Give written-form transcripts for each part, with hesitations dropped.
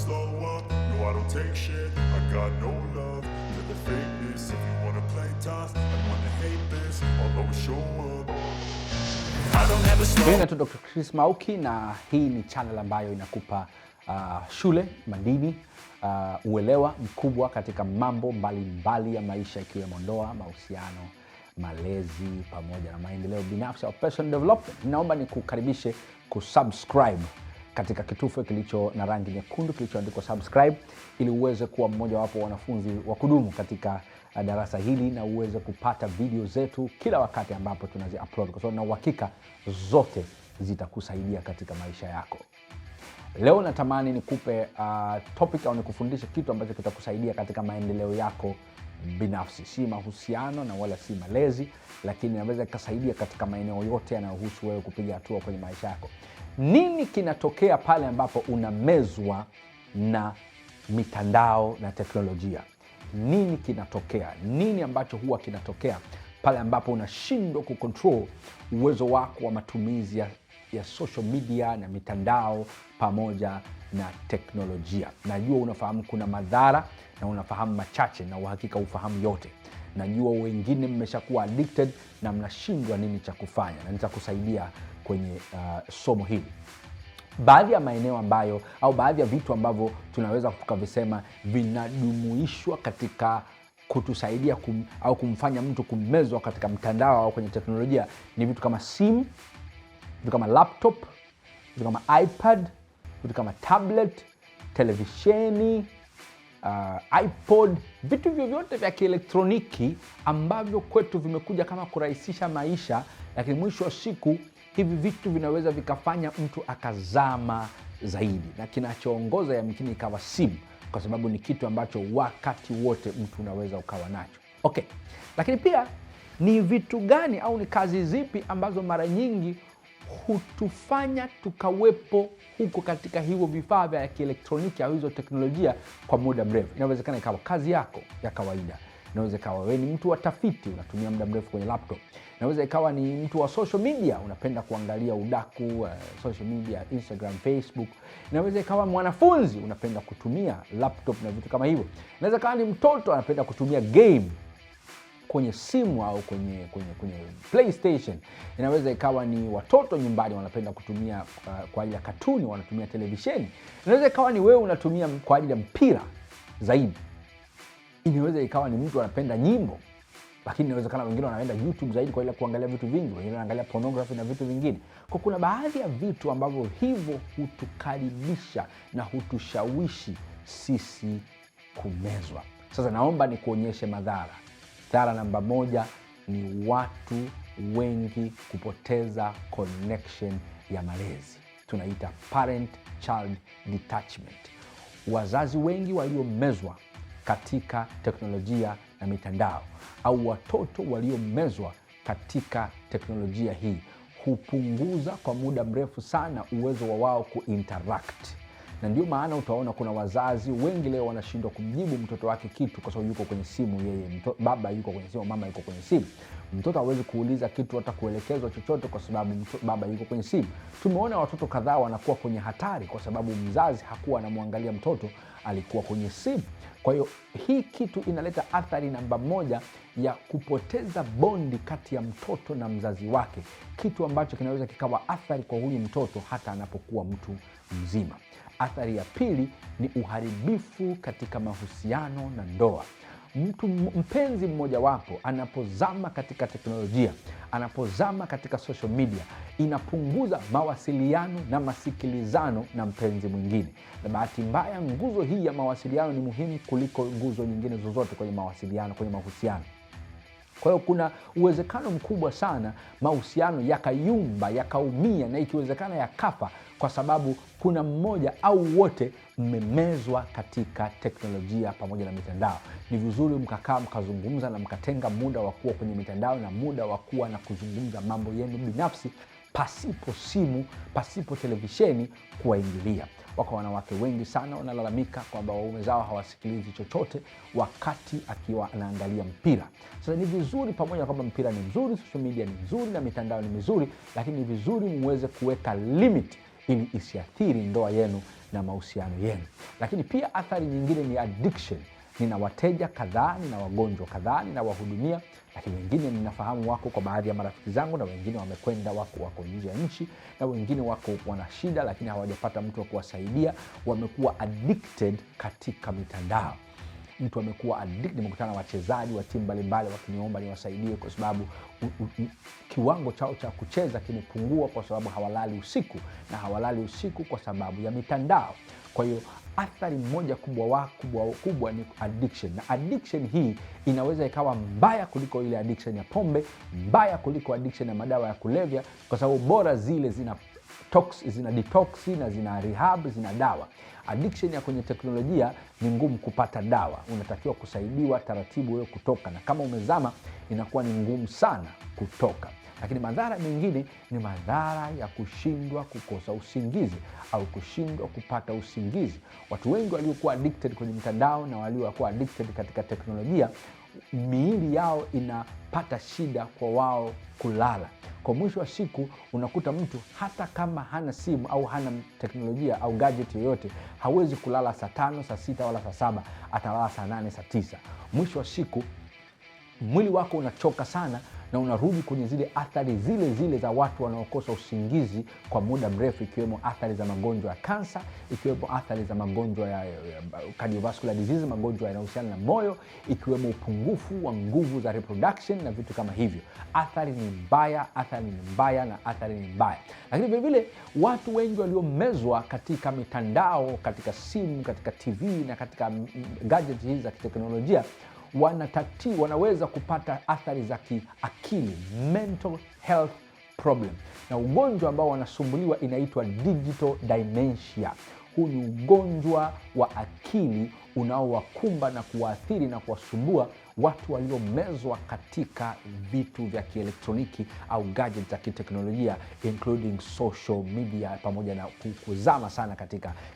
slow up, no I don't take shit, I got no love for the fakeness. If you wanna play tough and wanna hate this, I'll always show up. I don't ever slow. Mimi ni Dr. Chris Mauki na hii ni channel ambayo inakupa shule, madini, uelewa mkubwa katika mambo mbalimbali ya maisha ikiwemo ndoa, mahusiano, malezi pamoja na maendeleo binafsi au personal development. Naomba nikukaribishe kusubscribe katika kitufe kilicho na rangi nyekundu kilichoandikwa subscribe, ili uweze kuwa mmoja wapo wanafunzi wa kudumu katika darasa hili na uweze kupata video zetu kila wakati ambapo tunazi upload, kwa sababu na uhakika zote zitakusaidia katika maisha yako. Leo natamani nikupe topic au nikufundishe kitu ambacho kitakusaidia katika maendeleo yako binafsi. Si mahusiano na wala si malezi, lakini inaweza kusaidia katika maeneo yote yanayohusu wewe kupiga hatua kwenye maisha yako. Nini kinatokea pale ambapo unamezwa na mitandao na teknolojia? Nini kinatokea? Nini ambacho huwa kinatokea pale ambapo unashindwa kucontrol uwezo wako wa matumizi ya social media na mitandao pamoja na teknolojia? Najua unafahamu kuna madhara na unafahamu machache, na uhakika ufahamu yote. Najua wengine mmeshakuwa addicted na mnashindwa nini cha kufanya, na nitakusaidia kwenye somo hili. Baadhi ya maeneo ambayo au baadhi ya vitu ambavyo tunaweza kuvisema vinadumuishwa katika kutusaidia au kumfanya mtu kumezwa katika mtandao au kwenye teknolojia ni vitu kama simu, vitu kama laptop, vitu kama iPad, vitu kama tablet, televisheni, iPod, vitu vyovyote vya kielektroniki ambavyo kwetu vimekuja kama kurahisisha maisha, lakini mwisho wa siku hivi vitu vinaweza vikafanya mtu akazama zaidi, na kinachoongoza yamkini ikawa simu, kwa sababu ni kitu ambacho wakati wote mtu unaweza ukawa nacho. Okay. Lakini pia ni vitu gani au ni kazi zipi ambazo mara nyingi hutufanya tukawepo huko katika hivyo vifaa vya kielektroniki au hizo teknolojia kwa muda mrefu? Inawezekana ikawa kazi yako ya kawaida. Inaweza ikawa wewe ni mtu wa tafiti, unatumia muda mrefu kwenye laptop. Inaweza ikawa ni mtu wa social media, unapenda kuangalia udaku, social media, Instagram, Facebook. Inaweza ikawa mwanafunzi, unapenda kutumia laptop na vitu kama hivyo. Inaweza ikawa ni mtoto, anapenda kutumia game kwenye simu au kwenye PlayStation. Inaweza ikawa ni watoto nyumbani wanapenda kutumia kwa ajili ya katuni, wanatumia televisheni. Inaweza ikawa ni wewe unatumia kwa ajili ya mpira zaidi. Inaweza ikawa ni mtu anapenda nyimbo, lakini inawezekana wengine wanaenda YouTube zaidi kwa ajili ya kuangalia vitu vingi, wengine wanaangalia pornography na vitu vingine. Kwa kuna baadhi ya vitu ambavyo hivyo hutukaribisha na hutushawishi sisi kumezwa. Sasa naomba nikuonyeshe madhara. Dhara namba moja ni watu wengi kupoteza connection ya malezi. Tunaita parent child detachment. Wazazi wengi waliomezwa katika teknolojia na mitandao, au watoto waliomezwa katika teknolojia hii, hupunguza kwa muda mrefu sana uwezo wa wao kuinteract. Na ndio maana utaona kuna wazazi wengi leo wanashindwa kumjibu mtoto wake kitu kwa sababu yuko kwenye simu yeye. Baba yuko kwenye simu, mama yuko kwenye simu. Mtoto hawezi kuuliza kitu hata kuelekezwa chochote kwa sababu baba yuko kwenye simu. Tumeona watoto kadhaa wanakuwa kwenye hatari kwa sababu mzazi hakuwa anamwangalia mtoto, alikuwa kwenye simu. Kwa hiyo hii kitu inaleta athari namba moja ya kupoteza bondi kati ya mtoto na mzazi wake, kitu ambacho kinaweza kikawa athari kwa huyu mtoto hata anapokuwa mtu mzima. Athari ya pili ni uharibifu katika mahusiano na ndoa. Mtu mpenzi mmoja wapo anapozama katika teknolojia, anapozama katika social media, inapunguza mawasiliano na masikilizano na mpenzi mwingine. Na bahati mbaya, nguzo hii ya mawasiliano ni muhimu kuliko nguzo nyingine zozote kwenye mawasiliano, kwenye mahusiano. Kwa hiyo kuna uwezekano mkubwa sana mahusiano yakayumba, yakaumia, na ikiwezekana yakafa, kwa sababu kuna mmoja au wote mmemezwa katika teknolojia pamoja na mitandao. Ni vizuri mkakaa mkazungumza na mkatenga muda wa kuwa kwenye mitandao na muda wa kuwa na kuzungumza mambo yenu binafsi, pasipo simu, pasipo televisheni kuwaingilia. Wako wanawake wengi sana wanalalamika kwamba waume zao hawasikilizi chochote wakati akiwa anaangalia mpira. Sasa ni vizuri, pamoja kwamba mpira ni mzuri, social media ni nzuri na mitandao ni mizuri, lakini ni vizuri muweze kuweka limit ili isiathiri ndoa yenu na mahusiano yenu. Lakini pia athari nyingine ni addiction. Nina wateja kadhaa, nina wagonjwa kadhaa, ninawahudumia, lakini wengine ninafahamu wako kwa baadhi ya marafiki zangu, na wengine wamekwenda wako nje ya nchi, na wengine wako wana shida lakini hawajapata mtu wa kuwasaidia. Wamekuwa addicted katika mitandao. Mtu amekuwa addicted. Nimekutana na wachezaji wa timu mbalimbali wakiniomba niwasaidie kwa sababu kiwango chao cha kucheza kimepungua, kwa sababu hawalali usiku, na hawalali usiku kwa sababu ya mitandao. Kwa hiyo athari moja kubwa ni addiction, na addiction hii inaweza ikawa mbaya kuliko ile addiction ya pombe, mbaya kuliko addiction ya madawa ya kulevya, kwa sababu bora zile zina detox na zina rehab, zina dawa. Addiction ya kwenye teknolojia ni ngumu kupata dawa, unatakiwa kusaidiwa taratibu wewe kutoka, na kama umezama inakuwa ni ngumu sana kutoka. Lakini madhara mengine ni madhara ya kushindwa kukosa usingizi au kushindwa kupata usingizi. Watu wengi waliokuwa addicted kwenye mitandao na waliokuwa addicted katika teknolojia, miili yao inapata shida kwa wao kulala. Kwa mwisho wa siku unakuta mtu hata kama hana simu au hana teknolojia au gadget yoyote, hawezi kulala saa 5, saa 6 wala saa 7, atalala saa 8, saa 9. Mwisho wa siku mwili wako unachoka sana, na unarudi kwenye zile athari zile za watu wanaokosa usingizi kwa muda mrefu, ikiwemo athari za magonjwa ya kansa, ikiwemo athari za magonjwa ya cardiovascular disease, magonjwa yanayohusiana na moyo, ikiwemo upungufu wa nguvu za reproduction na vitu kama hivyo. Athari ni mbaya na athari ni mbaya. Lakini vile vile watu wengi waliomezwa katika mitandao, katika simu, katika TV na katika gadget hizi za kiteknolojia wanaweza kupata athari za kiakili, mental health problem, na ugonjwa ambao wanasumbuliwa inaitwa digital dementia. Huu ni ugonjwa wa akili unaowakumba na kuwaathiri na kuwasumbua watu waliomezwa katika vitu vya kielektroniki au gadgets za kiteknolojia, including social media, pamoja na kuzama sana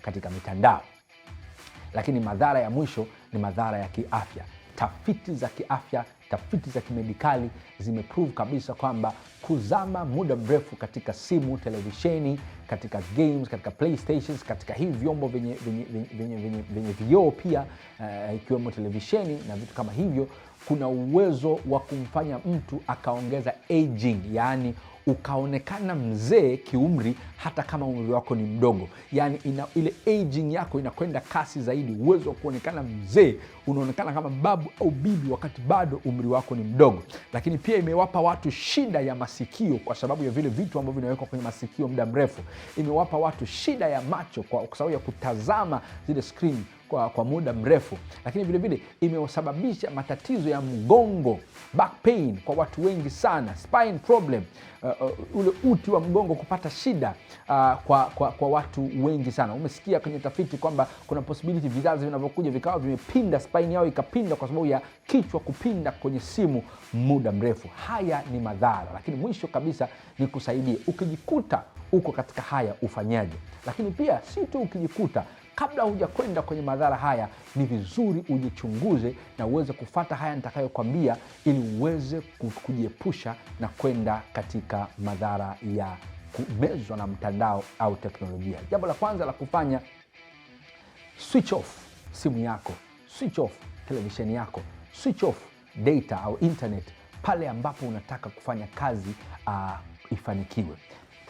katika mitandao. Lakini madhara ya mwisho ni madhara ya kiafya. Tafiti za kiafya, tafiti za kimedikali zimeprove kabisa kwamba kuzama muda mrefu katika simu, televisheni, katika games, katika playstations, katika hivi vyombo vyenye vioo pia, ikiwemo televisheni na vitu kama hivyo, kuna uwezo wa kumfanya mtu akaongeza aging, yani ukaonekana mzee kiumri hata kama umri wako ni mdogo. Yani ile aging yako inakwenda kasi zaidi, uwezo wa kuonekana mzee, unaonekana kama babu au bibi wakati bado umri wako ni mdogo. Lakini pia imewapa watu shida ya masikio kwa sababu ya vile vitu ambavyo vinawekwa kwenye masikio muda mrefu. Imewapa watu shida ya macho kwa sababu ya kutazama zile screen kwa muda mrefu. Lakini vile vile imesababisha matatizo ya mgongo, back pain kwa watu wengi sana, spine problem, ule uti wa mgongo kupata shida kwa watu wengi sana. Umesikia kwenye tafiti kwamba kuna possibility vizazi vinavyokuja vikawa vimepinda, spine yao ikapinda kwa sababu ya kichwa kupinda kwenye simu muda mrefu. Haya ni madhara, lakini mwisho kabisa ni kusaidie. Ukijikuta uko katika haya ufanyaje? Lakini pia si tu ukijikuta, kabla hujakwenda kwenye madhara haya, ni vizuri ujichunguze na uweze kufata haya nitakayokwambia, ili uweze kujiepusha na kwenda katika madhara ya kumezwa na mtandao au teknolojia. Jambo la kwanza la kufanya, switch off simu yako, switch off televisheni yako, switch off data au internet pale ambapo unataka kufanya kazi ifanikiwe,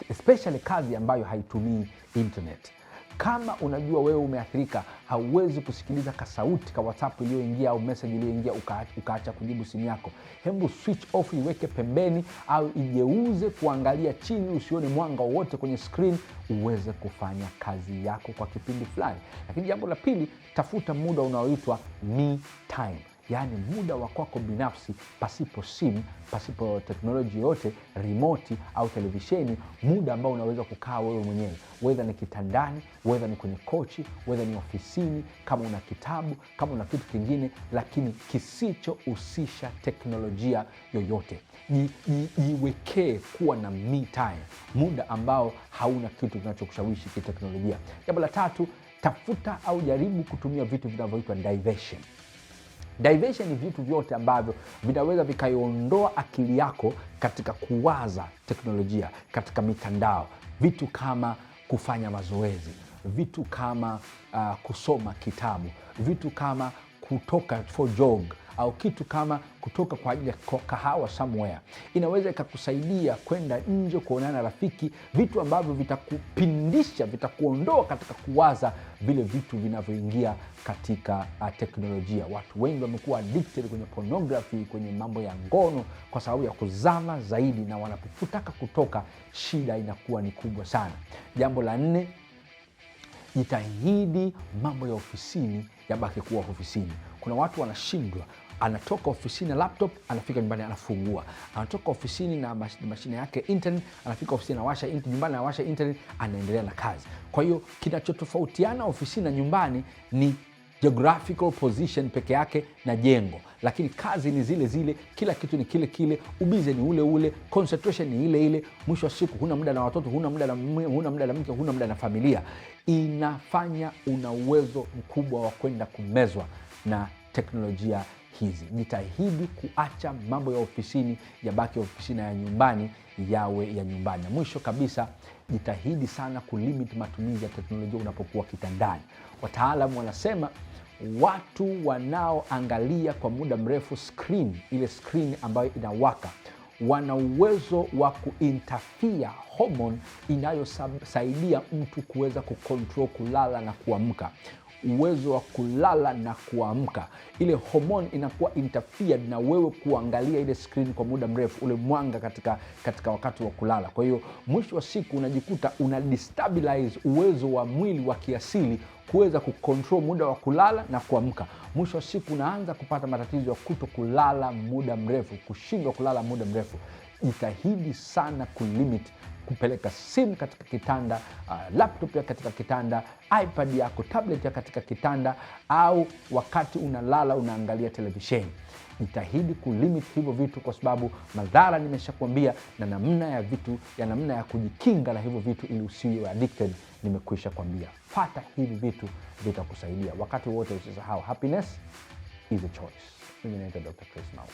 especially kazi ambayo haitumii internet. Kama unajua wewe umeathirika, hauwezi kusikiliza kasauti ka WhatsApp iliyoingia au message iliyoingia ukaacha kujibu simu yako, hebu switch off, iweke pembeni au igeuze kuangalia chini, usione mwanga wowote kwenye screen, uweze kufanya kazi yako kwa kipindi fulani. Lakini jambo la pili, tafuta muda unaoitwa me time, yaani muda wa kwako binafsi, pasipo simu, pasipo teknolojia yote, remote au televisheni, muda ambao unaweza kukaa wewe mwenyewe, whether ni kitandani, whether ni kwenye kochi, whether ni ofisini, kama una kitabu, kama una kitu kingine, lakini kisichohusisha teknolojia yoyote. Jiwekee kuwa na me time, muda ambao hauna kitu kinachokushawishi kiteknolojia. Jambo la tatu, tafuta au jaribu kutumia vitu vinavyoitwa diversion. Diversion ni vitu vyote ambavyo vinaweza vikaiondoa akili yako katika kuwaza teknolojia, katika mitandao. Vitu kama kufanya mazoezi, vitu kama kusoma kitabu, vitu kama kutoka for jog au kitu kama kutoka kwa ajili ya kahawa somewhere. Inaweza ikakusaidia kwenda nje kuonana na rafiki, vitu ambavyo vitakupindisha, vitakuondoa katika kuwaza vile vitu vinavyoingia katika teknolojia. Watu wengi wamekuwa addicted kwenye pornography, kwenye mambo ya ngono kwa sababu ya kuzama zaidi, na wanapotaka kutoka shida inakuwa ni kubwa sana. Jambo la 4, jitahidi mambo ya ofisini yabaki kuwa ofisini. Kuna watu wanashindwa, anatoka ofisini na laptop, anafika nyumbani anafungua, anatoka ofisini na mashine yake internet, anafika ofisini anawasha internet, nyumbani anawasha internet, anaendelea na kazi. Kwa hiyo kinachotofautiana ofisini na nyumbani ni geographical position peke yake na jengo, lakini kazi ni zile zile, kila kitu ni kile kile, ubize ni ule ule, concentration ni ile ile. Mwisho wa siku huna muda na watoto, huna muda na mume, huna muda na mke, huna muda na familia. Inafanya una uwezo mkubwa wa kwenda kumezwa na teknolojia hizi. Jitahidi kuacha mambo ya ofisini yabaki ofisini na ya nyumbani yawe ya nyumbani. Na mwisho kabisa, jitahidi sana kulimit matumizi ya teknolojia unapokuwa kitandani. Wataalamu wanasema watu wanaoangalia kwa muda mrefu screen, ile screen ambayo inawaka, wana uwezo wa kuinterfere hormone inayosaidia mtu kuweza kucontrol kulala na kuamka. Uwezo wa kulala na kuamka, ile hormone inakuwa interfered na wewe kuangalia ile screen kwa muda mrefu, ule mwanga katika wakati wa kulala. Kwa hiyo mwisho wa siku unajikuta una destabilize uwezo wa mwili wa kiasili kuweza kucontrol muda wa kulala na kuamka. Mwisho wa siku unaanza kupata matatizo ya kuto kulala muda mrefu, kushindwa kulala muda mrefu. Jitahidi sana kulimit kupeleka simu katika kitanda, laptop ya katika kitanda, iPad yako, tablet ya katika kitanda, au wakati unalala unaangalia televisheni. Jitahidi kulimit hivyo vitu, kwa sababu madhara nimeshakwambia, na namna ya kujikinga na hivyo vitu ili usiwe addicted nimekwisha kwambia. Fata hivi vitu, vitakusaidia. Wakati wote usisahau, happiness is a choice. Mimi naitwa Dr. Chris Mauki.